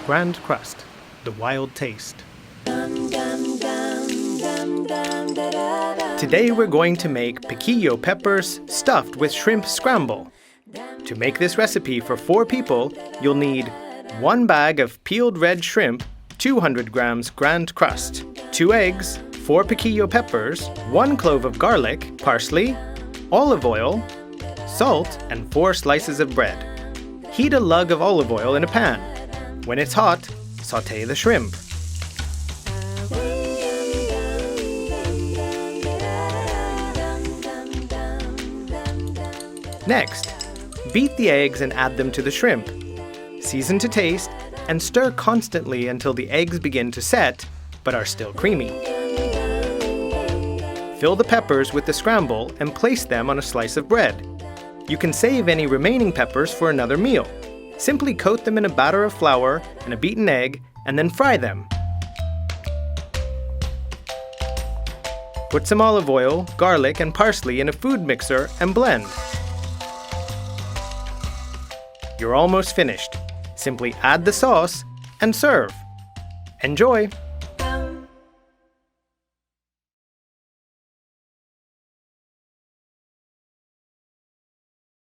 Grand Krust, the wild taste. Today we're going to make piquillo peppers stuffed with shrimp scramble. To make this recipe for 4 people, you'll need 1 bag of peeled red shrimp, 200 grams Grand Krust, 2 eggs, 4 piquillo peppers, 1 clove of garlic, parsley, olive oil, salt, and 4 slices of bread. Heat a lug of olive oil in a pan. When it's hot, sauté the shrimp. Next, beat the eggs and add them to the shrimp. Season to taste and stir constantly until the eggs begin to set but are still creamy. Fill the peppers with the scramble and place them on a slice of bread. You can save any remaining peppers for another meal. Simply coat them in a batter of flour and a beaten egg and then fry them. Put some olive oil, garlic, and parsley in a food mixer and blend. You're almost finished. Simply add the sauce and serve. Enjoy!